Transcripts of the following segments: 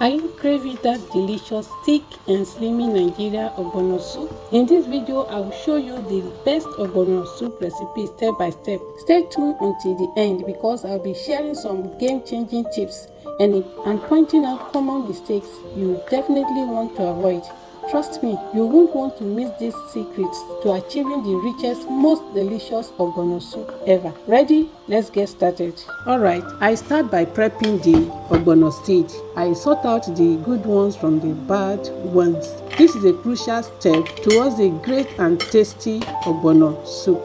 Are you craving that delicious, thick and slimy Nigerian ogbono soup? In this video, I will show you the best ogbono soup recipe step by step. Stay tuned until the end because I'll be sharing some game-changing tips and pointing out common mistakes you definitely want to avoid. Trust me, you won't want to miss these secrets to achieving the richest, most delicious ogbono soup ever. Ready? Let's get started. Alright, I start by prepping the ogbono seed. I sort out the good ones from the bad ones. This is a crucial step towards a great and tasty ogbono soup.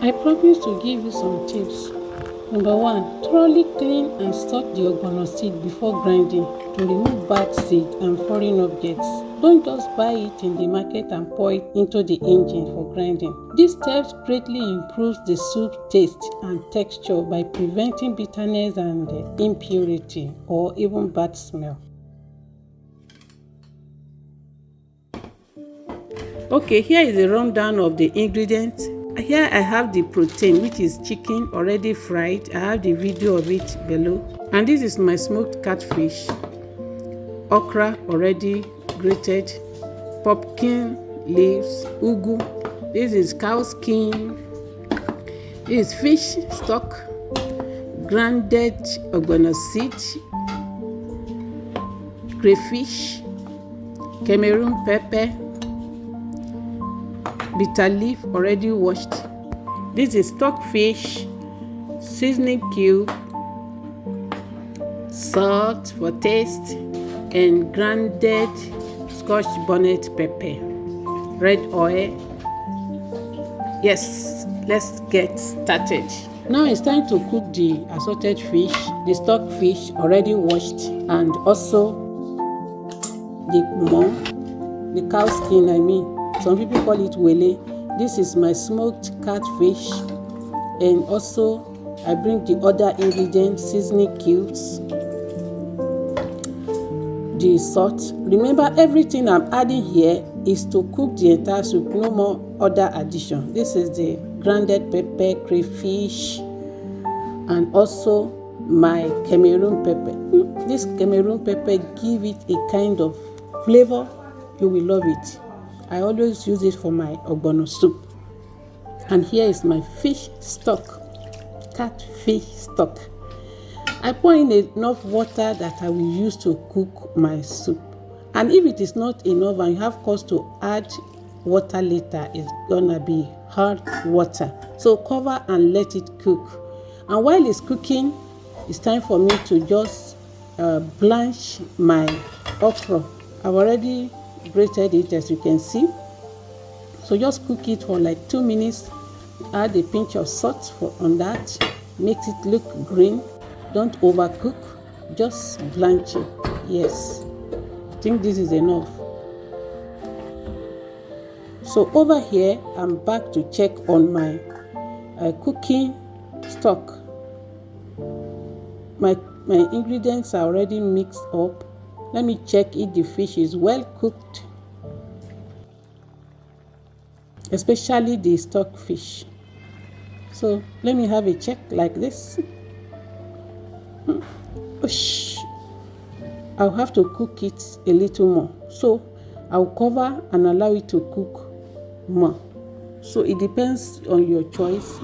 I promise to give you some tips. Number 1. Thoroughly clean and sort the ogbono seed before grinding to remove bad seed and foreign objects. Don't just buy it in the market and pour it into the engine for grinding. This step greatly improves the soup taste and texture by preventing bitterness and impurity or even bad smell. Okay, here is a rundown of the ingredients. Here I have the protein, which is chicken already fried. I have the video of it below. And this is my smoked catfish, okra already grated, pumpkin leaves, ugu. This is cow skin. This is fish stock, grounded ogbono seed, crayfish, Cameroon pepper, bitter leaf already washed. This is stockfish, seasoning cube, salt for taste, and grounded Scotch bonnet pepper, red oil. Yes, let's get started. Now it's time to cook the assorted fish, the stockfish already washed, and also the cow skin, Some people call it wele. This is my smoked catfish, and also I bring the other ingredients, seasoning cubes, the salt. Remember, everything I'm adding here is to cook the entire soup, no more other addition. This is the grounded pepper, crayfish, and also my Cameroon pepper. This Cameroon pepper give it a kind of flavor. You will love it. I always use it for my ogbono soup. And here is my fish stock, catfish stock. I pour in enough water that I will use to cook my soup. And if it is not enough and you have cause to add water later, it's gonna be hard water. So cover and let it cook. And while it's cooking, it's time for me to just blanch my okra. I've already grated it, as you can see. So just cook it for like 2 minutes. Add a pinch of salt on that. Makes it look green. Don't overcook, just blanch it. Yes, I think this is enough. So over here, I'm back to check on my cooking stock. My ingredients are already mixed up. Let me check if the fish is well cooked, especially the stockfish. So let me have a check like this. I'll have to cook it a little more. So I'll cover and allow it to cook more. So it depends on your choice.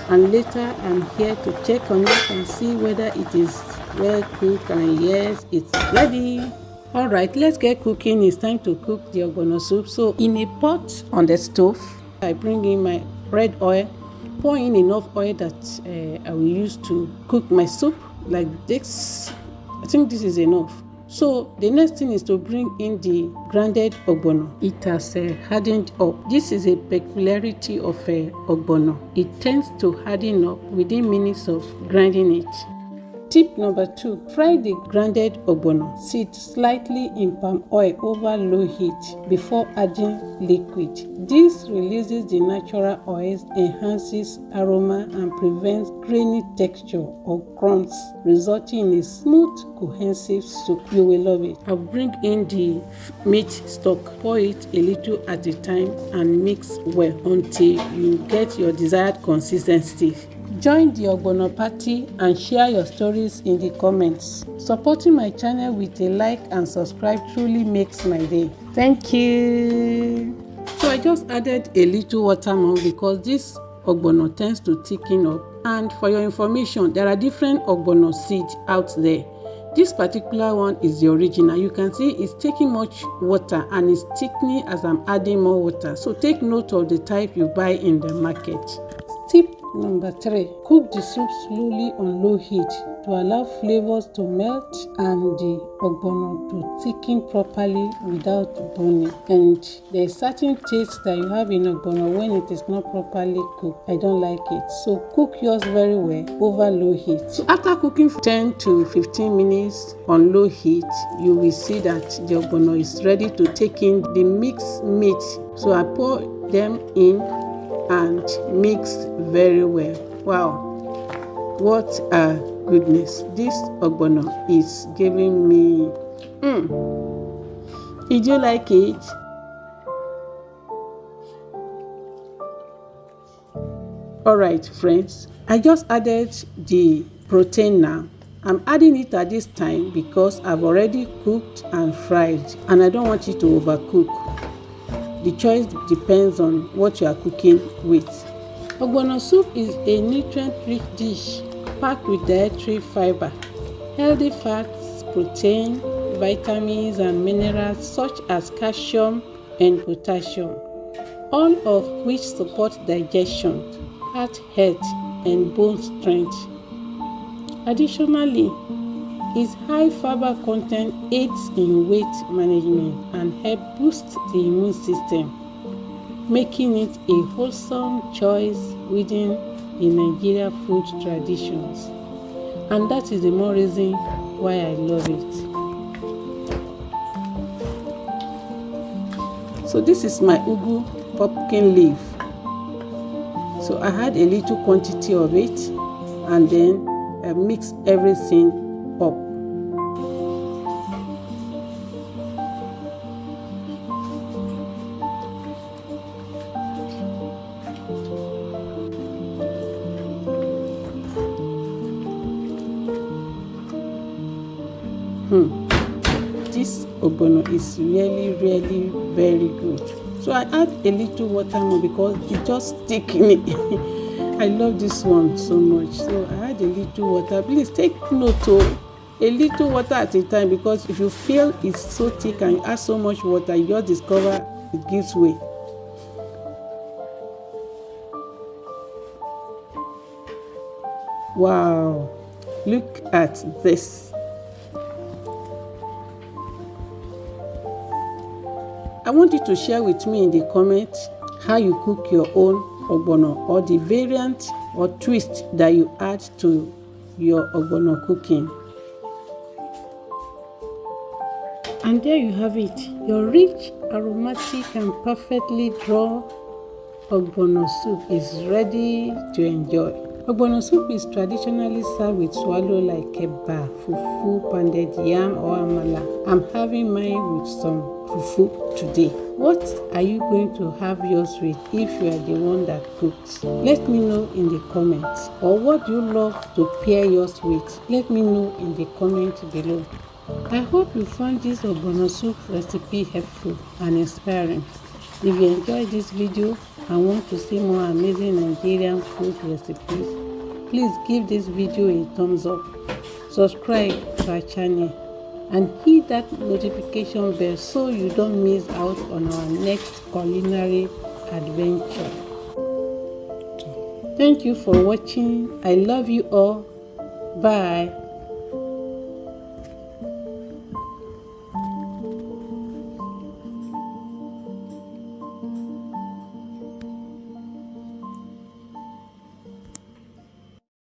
And later I'm here to check on it and see whether it is well cooked, and yes, it's ready. All right, let's get cooking. It's time to cook the ogbono soup. So in a pot on the stove, I bring in my red oil, pour in enough oil that I will use to cook my soup like this. I think this is enough. So the next thing is to bring in the grounded ogbono. It has hardened up. This is a peculiarity of ogbono. It tends to harden up within minutes of grinding it. Tip number 2, fry the grounded ogbono seed slightly in palm oil over low heat before adding liquid. This releases the natural oils, enhances aroma, and prevents grainy texture or crumbs, resulting in a smooth, cohesive soup. You will love it. I'll bring in the meat stock, pour it a little at a time, and mix well until you get your desired consistency. Join the Ogbono party and share your stories in the comments. Supporting my channel with a like and subscribe truly makes my day. Thank you. So I just added a little water more because this ogbono tends to thicken up. And for your information, there are different ogbono seeds out there. This particular one is the original. You can see it's taking much water and it's thickening as I'm adding more water. So take note of the type you buy in the market. Tip number 3. Cook the soup slowly on low heat to allow flavors to melt and the ogbono to thicken properly without burning. And there is certain taste that you have in ogbono when it is not properly cooked. I don't like it. So cook yours very well over low heat. So after cooking for 10 to 15 minutes on low heat, you will see that the ogbono is ready to take in the mixed meat. So I pour them in and mix very well. Wow, what a goodness this ogbono is giving me. Did you like it? Alright friends, I just added the protein now. I'm adding it at this time because I've already cooked and fried and I don't want it to overcook. The choice depends on what you are cooking with. Ogbono soup is a nutrient-rich dish packed with dietary fiber, healthy fats, protein, vitamins and minerals such as calcium and potassium, all of which support digestion, heart health and bone strength. Additionally, its high fiber content aids in weight management and helps boost the immune system, making it a wholesome choice within the Nigerian food traditions. And that is the more reason why I love it. So this is my ugu pumpkin leaf. So I had a little quantity of it and then I mixed everything up. This ogbono is really very good. So I add a little water more because it just stick me. I love this one so much. So I add a little water. Please take note of a little water at a time because if you feel it's so thick and you add so much water, you just discover it gives way. Wow, look at this. I want you to share with me in the comments how you cook your own ogbono or the variant or twist that you add to your ogbono cooking. And there you have it, your rich, aromatic and perfectly drawn ogbono soup is ready to enjoy. Ogbono soup is traditionally served with swallow like eba, fufu, pounded yam or amala. I'm having mine with some fufu today. What are you going to have yours with if you are the one that cooks? Let me know in the comments. Or what do you love to pair yours with? Let me know in the comments below. I hope you found this ogbono soup recipe helpful and inspiring. If you enjoyed this video and want to see more amazing Nigerian food recipes, please give this video a thumbs up, subscribe to our channel and hit that notification bell so you don't miss out on our next culinary adventure. Thank you for watching. I love you all. Bye.